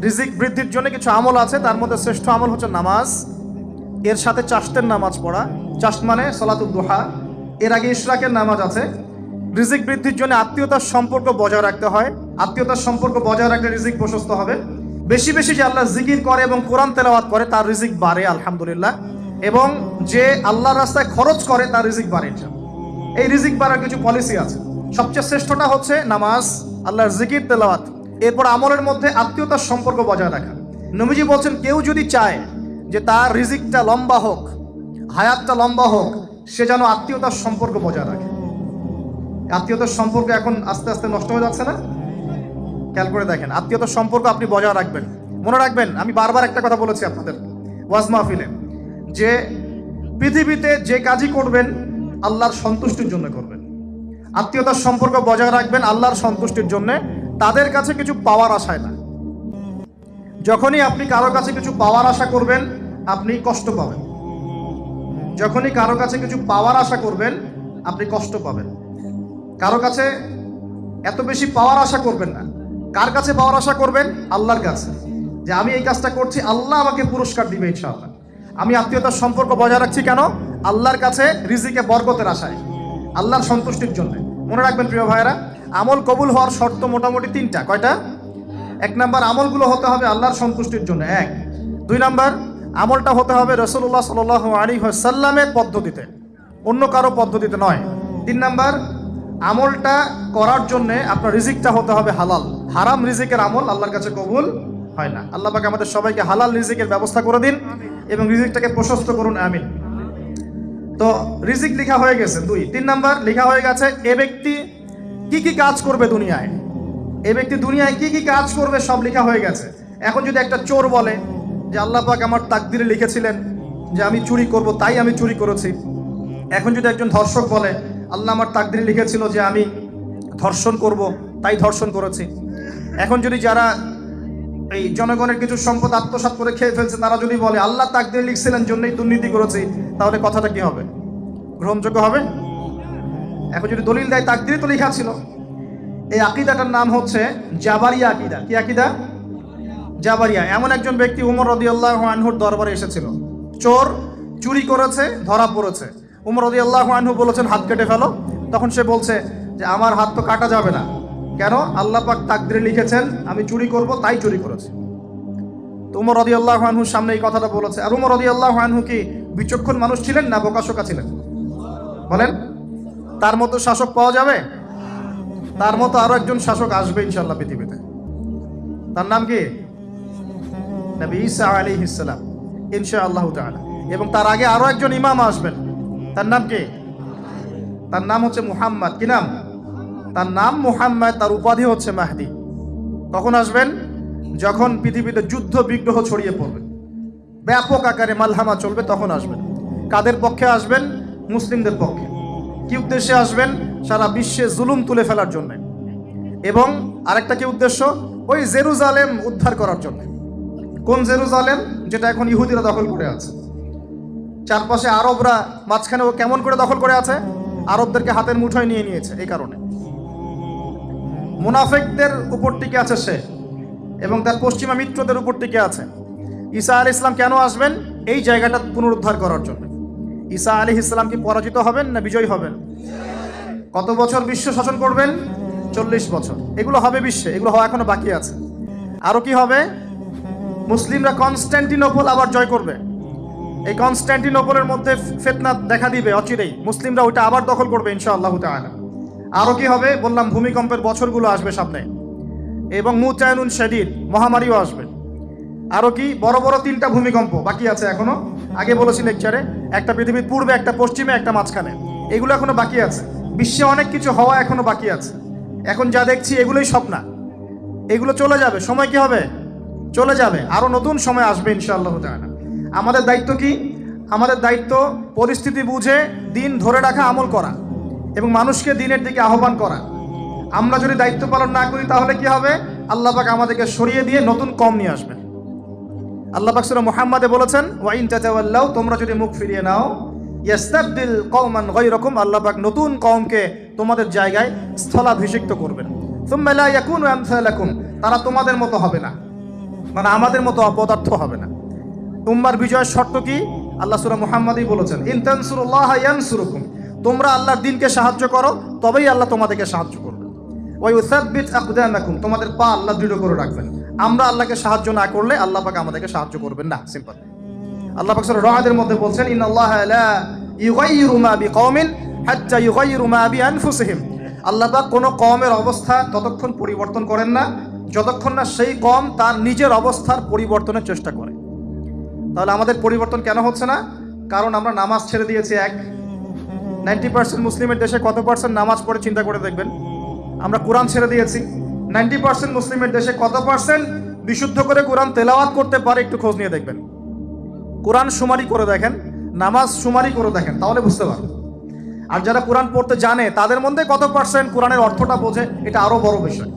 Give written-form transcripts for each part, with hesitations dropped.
রিজিক বৃদ্ধির জন্য কিছু আমল আছে, তার মধ্যে শ্রেষ্ঠ আমল হচ্ছে নামাজ। এর সাথে চাশতের নামাজ পড়া, চাশত মানে সলাতুদ দুহা। এর আগে ইশরাকের নামাজ আছে। রিজিক বৃদ্ধির জন্য আত্মীয়তার সম্পর্ক বজায় রাখতে হয়। আত্মীয়তার সম্পর্ক বজায় রাখলে রিজিক প্রশস্ত হবে। বেশি বেশি যে আল্লাহ জিকির করে এবং কোরআন তেলাওয়াত করে তার রিজিক বাড়ে আলহামদুলিল্লাহ। এবং যে আল্লাহর রাস্তায় খরচ করে তার রিজিক বাড়ে। এই রিজিক বাড়ার কিছু পলিসি আছে। সবচেয়ে শ্রেষ্ঠটা হচ্ছে নামাজ, আল্লাহর জিকির তেলাওয়াত। এরপর আমলের মধ্যে আত্মীয়তার সম্পর্ক বজায় রাখা। নবীজি বলছেন, কেউ যদি চায় যে তার রিজিকটা লম্বা হোক, হায়াতটা লম্বা হোক, সে যেন আত্মীয়তার সম্পর্ক বজায় রাখে। আত্মীয়তার সম্পর্ক এখন আস্তে আস্তে নষ্ট হয়ে যাচ্ছে না? খেয়াল করে দেখেন, আত্মীয়তার সম্পর্ক আপনি বজায় রাখবেন। মনে রাখবেন, আমি বারবার একটা কথা বলেছি আপনাদের ওয়াজ মাহফিলে, যে পৃথিবীতে যে কাজই করবেন আল্লাহর সন্তুষ্টির জন্য করবেন। আত্মীয়তার সম্পর্ক বজায় রাখবেন আল্লাহর সন্তুষ্টির জন্য, তাদের কাছে কিছু পাওয়ার আশায় না। যখনই আপনি কারো কাছে কিছু পাওয়ার আশা করবেন আপনি কষ্ট পাবেন। যখনই কারো কাছে কিছু পাওয়ার আশা করবেন আপনি কষ্ট পাবেন। কারো কাছে এত বেশি পাওয়ার আশা করবেন না। কার কাছে পাওয়ার আশা করবেন? আল্লাহর কাছে, যে আমি এই কাজটা করছি, আল্লাহ আমাকে পুরস্কার দিবে ইনশাআল্লাহ। আমি আত্মীয়তার সম্পর্ক বজায় রাখছি কেন? আল্লাহর কাছে রিজিকে বরকতের আশায়, আল্লাহর সন্তুষ্টির জন্য। মনে রাখবেন প্রিয় ভাইয়েরা, আমল কবুল হওয়ার শর্ত মোটামুটি তিনটা। কয়টা? এক নাম্বার, আমলগুলো হতে হবে আল্লাহর সন্তুষ্টির জন্য, এক। দুই নাম্বার, আমলটা হতে হবে রাসূলুল্লাহ সাল্লাল্লাহু আলাইহি ওয়াসাল্লামের পদ্ধতিতে, অন্য কারো পদ্ধতিতে নয়। তিন নাম্বার, আমলটা করার জন্য আপনার রিজিকটা হতে হবে হালাল। হারাম রিজিকের আমল আল্লাহর কাছে কবুল হয় না। আল্লাহ পাক আমাদের সবাইকে হালাল রিজিকের ব্যবস্থা করে দিন এবং রিজিকটাকে প্রশস্ত করুন, আমিন। তো রিজিক লেখা হয়ে গেছে। দুই, তিন নাম্বার লেখা হয়ে গেছে এ ব্যক্তি কি কি কাজ করবে দুনিয়ায়। এ ব্যক্তি দুনিয়ায় কি কি কাজ করবে সব লেখা হয়ে গেছে। এখন যদি একটা চোর বলে যে আল্লাহ পাক আমার তাকদিরে লিখেছিলেন যে আমি চুরি করব, তাই আমি চুরি করেছি। এখন যদি একজন ধর্ষক বলে আল্লাহ আমার তাকদিরে লিখেছিল যে আমি ধর্ষণ করব, তাই ধর্ষণ করেছি। এখন যদি যারা এই জনগণের কিছু সম্পদ আত্মসাৎ করে খেয়ে ফেলছে তারা যদি বলে আল্লাহ তাকদিরে লিখছিলেন জন্যই দুর্নীতি করেছি, তাহলে কথাটা কি হবে? গ্রহণযোগ্য হবে? এখন যদি দলিল দেয় তাকদিরে তো লেখা ছিল। এই আকীদাটার নাম হচ্ছে জাবারিয়া আকীদা। কি আকীদা? জাবারিয়া। এমন একজন ব্যক্তি উমর রাদিয়াল্লাহু আনহুর দরবারে এসেছিল। চোর চুরি করেছে, ধরা পড়েছে। উমর রাদিয়াল্লাহু আনহু বলেছেন হাত কেটে ফেলো। তখন সে বলছে যে আমার হাত তো কাটা যাবে না। কেন? আল্লাহ পাক তাকদিরে লিখেছেন আমি চুরি করব, তাই চুরি করেছি। তো উমর রাদিয়াল্লাহু আনহুর সামনে এই কথাটা বলেছে। আর উমর রাদিয়াল্লাহু আনহু কি বিচক্ষণ মানুষ ছিলেন না বোকাশোকা ছিলেন? বলেন, তার মতো শাসক পাওয়া যাবে? তার মতো আরো একজন শাসক আসবে ইনশাআল্লাহ পৃথিবীতে। তার নাম কি? নবী ঈসা আলাইহিস সালাম, ইনশাআল্লাহ তাআলা। এবং তার আগে আরো একজন ইমাম আসবেন। তার নাম কি? তার নাম হচ্ছে মুহাম্মদ। কি নাম? তার নাম মুহাম্মদ, তার উপাধি হচ্ছে মাহদি। কখন আসবেন? যখন পৃথিবীতে যুদ্ধ বিগ্রহ ছড়িয়ে পড়বে, ব্যাপক আকারে মালহামা চলবে, তখন আসবেন। কাদের পক্ষে আসবেন? মুসলিমদের পক্ষে। কি উদ্দেশ্যে আসবেন? সারা বিশ্বে জুলুম তুলে ফেলার জন্য। এবং আরেকটা কি উদ্দেশ্য? ওই জেরুজালেম উদ্ধার করার জন্য। কোন জেরুজালেম? যেটা এখন ইহুদিরা দখল করে আছে। চারপাশে আরবরা, মাঝখানে ও কেমন করে দখল করে আছে? আরবদেরকে হাতের মুঠোয় নিয়ে নিয়েছে। এই কারণে মুনাফিকদের উপর টিকে আছে সে, এবং তার পশ্চিমা মিত্রদের উপর টিকে আছে। ঈসা আলাইহিস সালাম কেন আসবেন? এই জায়গাটা পুনরুদ্ধার করার জন্য। ঈসা আলাইহিস সালাম কি পরাজিত হবেন না বিজয়ী হবেন? কত বছর বিশ্ব শাসন করবেন? 40 বছর। এগুলো হবে বিশ্বে, এগুলো হওয়া এখনো বাকি আছে। আরো কি হবে? মুসলিমরা কনস্ট্যান্টিনোপল আবার জয় করবে। এই কনস্ট্যান্টিনোপলের মধ্যে ফিতনা দেখা দিবে অচিরেই, মুসলিমরা ওইটা আবার দখল করবে ইনশাআল্লাহ তাআলা। আরো কি হবে? বললাম ভূমিকম্পের বছরগুলো আসবে সামনে, এবং মুতায়নুন শাদীদ, মহামারীও আসবে। আরো কি? বড় বড় 3টা ভূমিকম্প বাকি আছে এখনো। আগে বলেছি লেকচারে, একটা পৃথিবীর পূর্বে, একটা পশ্চিমে, একটা মাঝখানে। এগুলো এখনো বাকি আছে। বিশ্বে অনেক কিছু হওয়া এখনো বাকি আছে। এখন যা দেখছি এগুলোই সব না, এগুলো চলে যাবে। সময় কি হবে? চলে যাবে। আরো নতুন সময় আসবে ইনশাআল্লাহ তাআলা। আমাদের দায়িত্ব কি? আমাদের দায়িত্ব পরিস্থিতি বুঝে দিন ধরে রাখা, আমল করা এবং মানুষকে দিনের দিকে আহ্বান করা। আমরা যদি দায়িত্ব পালন না করি তাহলে কি হবে? আল্লাহ পাক আমাদেরকে সরিয়ে দিয়ে নতুন কওম নিয়ে আসবেন। আল্লাহ পাক সূরা মুহাম্মাদে বলেছেন, ওয়া ইন তাতাওয়াল্লাউ, তোমরা যদি মুখ ফিরিয়ে নাও, ইয়াস্তাবদিল কওমান গায়রাকুম, আল্লাহ পাক নতুন কওমকে তোমাদের জায়গায় স্থলাভিষিক্ত করবেন। সুম্মা লা ইয়াকুনু আমসালাকুম, তারা তোমাদের মতো হবে না। মানে আমাদের মতো অপদার্থ হবে না। উম্মার বিজয়ের শর্ত কি? আল্লাহ সূরা মুহাম্মাদই বলেছেন, ইন তানসুরুল্লাহা ইয়ানসুরুকুম, তোমরা আল্লাহর দ্বীনকে সাহায্য করো তবেই আল্লাহ তোমাদেরকে সাহায্য করবে। ওয়া ইউসাব্বিত আকদামাকুম, তোমাদের পা আল্লাহ দৃঢ় করে রাখবেন। আমরা আল্লাহকে সাহায্য না করলে আল্লাহ পাক আমাদেরকে সাহায্য করবেন না, সিম্পল। আল্লাহ পাক সূরা রা'দের মধ্যে বলছেন, ইন্নাল্লাহা লা ইউগাইয়িরু মা বিকওমিন হাত্তা ইউগাইয়িরু মা বিআনফুসিহিম, আল্লাহ পাক কোনো কওমের অবস্থা ততক্ষণ পরিবর্তন করেন না যতক্ষণ না সেই কওম তার নিজের অবস্থার পরিবর্তনের চেষ্টা করে। তাহলে আমাদের পরিবর্তন কেন হচ্ছে না? কারণ আমরা নামাজ ছেড়ে দিয়েছি। 90% মুসলিমের দেশে কত পার্সেন্ট নামাজ পড়ে চিন্তা করে দেখবেন। আমরা কোরআন ছেড়ে দিয়েছি। 90% মুসলিমের দেশে কত পার্সেন্ট বিশুদ্ধ করে কোরআন তেলাওয়াত করতে পারে একটু খোঁজ নিয়ে দেখবেন। কোরআন শুমারি করে দেখেন, নামাজ শুমারি করে দেখেন, তাহলে বুঝতে পারবেন। আর যারা কোরআন পড়তে জানে তাদের মধ্যে কত পার্সেন্ট কোরআনের অর্থটা বোঝে, এটা আরো বড় বিষয়।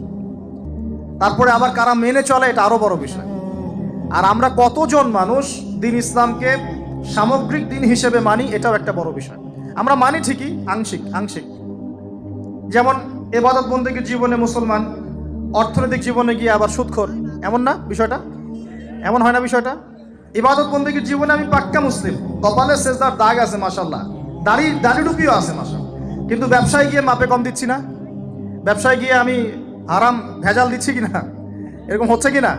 তারপরে আবার কারা মেনে চলে, এটা আরো বড় বিষয়। আর আমরা কতজন মানুষ দিন ইসলামকে সামগ্রিক দিন হিসেবে মানি, এটাও একটা বড় বিষয়। আমরা মানি ঠিকই, আংশিক। যেমন ইবাদত বন্দেগীর জীবনে মুসলমান, অর্থনৈতিক জীবনে গিয়ে আবার সুদখোর, এমন না বিষয়টা? এমন হয় না বিষয়টা? ইবাদত বন্দেগীর জীবনে আমি পাক্কা মুসলিম, কপালে সেজদার দাগ আছে মাশাআল্লাহ, দাড়ি টুপিও আছে মাশাআল্লাহ, কিন্তু ব্যবসায় গিয়ে মাপে কম দিচ্ছি না, ব্যবসায় গিয়ে আমি হারাম ভেজাল দিচ্ছি কিনা, এরকম হচ্ছে কিনা?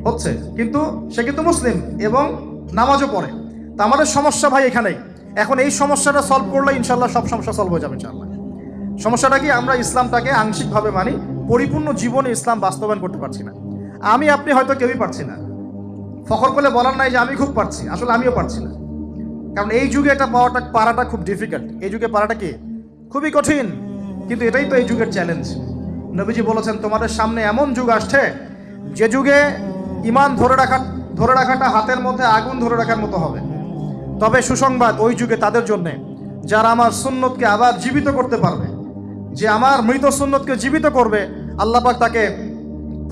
হচ্ছে। কিন্তু সে কিন্তু মুসলিম এবং নামাজও পড়ে। তা আমাদের সমস্যা ভাই এখানেই। এখন এই সমস্যাটা সলভ করলে ইনশাল্লাহ সব সমস্যা সলভ হয়ে যাবে ইনশাল্লাহ। সমস্যাটা কি? আমরা ইসলামটাকে আংশিকভাবে মানি, পরিপূর্ণ জীবনে ইসলাম বাস্তবায়ন করতে পারছি না। আমি আপনি হয়তো কেউই পারছি না, ফখর করে বলার নাই যে আমি খুব পারছি, আসলে আমিও পারছি না। কারণ এই যুগে এটা পারাটা খুব ডিফিকাল্ট। এই যুগে পারাটা কি খুবই কঠিন, কিন্তু এটাই তো এই যুগের চ্যালেঞ্জ। নবীজি বলেছেন, তোমাদের সামনে এমন যুগ আসছে যে যুগে ঈমান ধরে রাখাটা হাতের মধ্যে আগুন ধরে রাখার মতো হবে। তবে সুসংবাদ ওই যুগে তাদের জন্য যারা আমার সুন্নতকে আবার জীবিত করতে পারবে, যে আমার মৃত সুন্নতকে জীবিত করবে, আল্লাহ পাক তাকে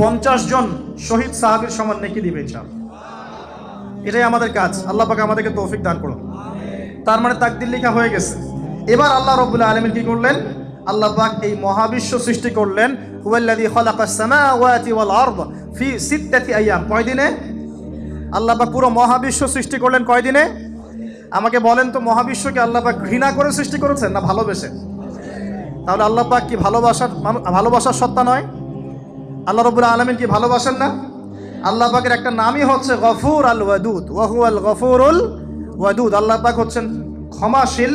50 জন শহীদ সাহাবীর সমান নেকি দিবে ইনশাআল্লাহ। এটাই আমাদের কাজ। আল্লাহ পাক আমাদেরকে তৌফিক দান করুন। তার মানে তাকদীর লেখা হয়ে গেছে। এবার আল্লাহ রাব্বুল আলামিন কি করলেন? আল্লাহ পাক এই মহাবিশ্ব সৃষ্টি করলেন। হুয়াল্লাযী খালাকাস সামাওয়াতি ওয়াল আরদ ফি সিত্তাতি আইয়াম। কয় দিনে? আল্লাহ পাক পুরো মহাবিশ্ব সৃষ্টি করলেন কয় দিনে? আমাকে বলেন তো, মহাবিশ্বকে আল্লাহ পাক ঘৃণা করে সৃষ্টি করেছেন না ভালোবেসে? তাহলে আল্লাহ পাক কি ভালোবাসার সত্তা নয়? আল্লাহ রাব্বুল আলামিন কি ভালোবাসেন না? আল্লাহ পাকের একটা নামই হচ্ছে গফুর আল ওয়াদুদ, ওয়া হুয়াল গফুরুল ওয়াদুদ। আল্লাহ পাক হচ্ছেন ক্ষমাশীল,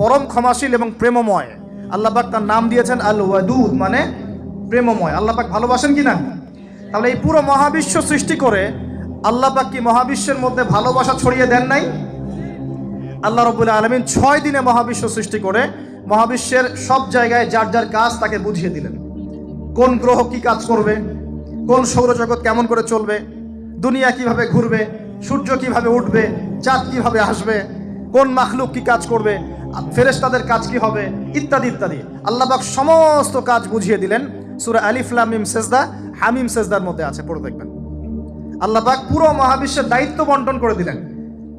পরম ক্ষমাশীল এবং প্রেমময়। আল্লাহ পাক তার নাম দিয়েছেন আল ওয়াদুদ, মানে প্রেমময়। আল্লাহ পাক ভালোবাসেন কি না? তাহলে এই পুরো মহাবিশ্ব সৃষ্টি করে আল্লাহ পাক কি মহাবিশ্বের মধ্যে ভালোবাসা ছড়িয়ে দেন নাই? আল্লাহ রাব্বুল আলামিন 6 দিনে মহাবিশ্ব সৃষ্টি করে মহাবিশ্বের সব জায়গায় যার যার কাজ তাকে বুঝিয়ে দিলেন। কোন গ্রহ কি কাজ করবে, কোন সৌরজগৎ কেমন করে চলবে, দুনিয়া কিভাবে ঘুরবে, সূর্য কিভাবে উঠবে, চাঁদ কিভাবে আসবে, কোন মাখলুক কি কাজ করবে, ফেরেশতাদের কাজ কি হবে, ইত্যাদি ইত্যাদি। আল্লাহ পাক সমস্ত কাজ বুঝিয়ে দিলেন। সূরা আলিফ লাম মিম সেজদা, হামিম সেজদার মধ্যে আছে, পড়ে দেখবেন। আল্লাহ পাক পুরো মহাবিশ্বের দায়িত্ব বন্টন করে দিলেন।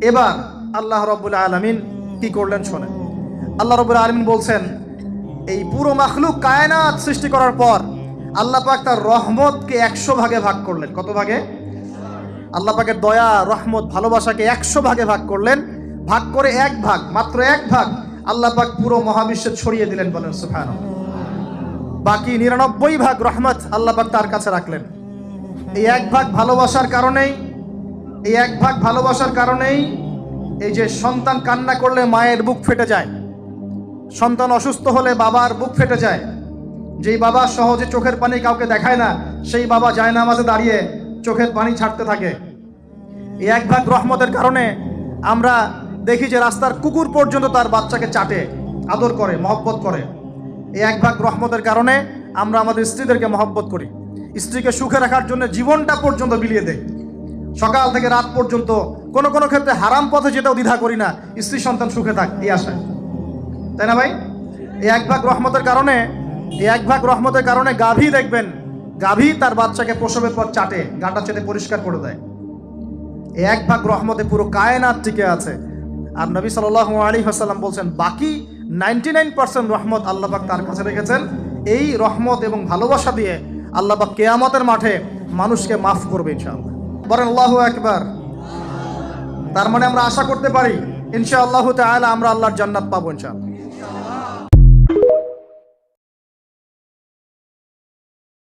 এবার আল্লাহ রাব্বুল আলামিন কি করলেন শোনেন। আল্লাহ রাব্বুল আলামিন বলছেন, এই পুরো মাখলুক কায়নাত সৃষ্টি করার পর আল্লাহ পাক তার রহমতকে 100 ভাগে ভাগ করলেন। কত ভাগে? আল্লাহ পাকের দয়া, রহমত, ভালোবাসাকে 100 ভাগে ভাগ করলেন। ভাগ করে মাত্র এক ভাগ আল্লাহ পাক পুরো মহাবিশ্বে ছড়িয়ে দিলেন, বলেন সুবহানাল্লাহ। বাকি 99 ভাগ রহমত আল্লাহ পাক তার কাছে রাখলেন। এই এক ভাগ ভালোবাসার কারণেই এই যে সন্তান কান্না করলে মায়ের বুক ফেটে যায়, সন্তান অসুস্থ হলে বাবার বুক ফেটে যায়, যেই বাবা সহজে চোখের পানি কাউকে দেখায় না, সেই বাবা জায়নামাজে দাঁড়িয়ে চোখের পানি ছাড়তে থাকে। এই এক ভাগ রহমতের কারণে আমরা দেখি যে রাস্তার কুকুর পর্যন্ত তার বাচ্চাকে চাটে, আদর করে, মহব্বত করে। এই এক ভাগ রহমতের কারণে আমরা আমাদের স্ত্রীদেরকে মহব্বত করি, স্ত্রীকে সুখে রাখার জন্য জীবনটা পর্যন্ত বিলিয়ে দেয়। সকাল থেকে রাত পর্যন্ত কোনো কোনো ক্ষেত্রে হারাম পথে যেটাও দ্বিধা করি না, স্ত্রী সন্তান সুখে থাক এই আশায়, তাই না ভাই? এই এক ভাগ রহমতের কারণে গাভী দেখবেন, গাভী তার বাচ্চাকে প্রসবের পর চাটে, গাটা চেটে পরিষ্কার করে দেয়। এই এক ভাগ রহমতে পুরো কায়নাত টিকে আছে। আর নবী সাল্লাল্লাহু আলাইহি ওয়াসাল্লাম বলছেন, বাকি 99% রহমত আল্লাহ পাক তার কাছে রেখেছেন। এই রহমত এবং ভালোবাসা দিয়ে আল্লাহ পাক কিয়ামতের মাঠে মানুষকে মাফ করবে ইনশাআল্লাহ। বলেন আল্লাহু আকবার। তার মানে আমরা আশা করতে পারি ইনশাআল্লাহু তাআলা আমরা আল্লাহর জান্নাত পাবো ইনশাআল্লাহ।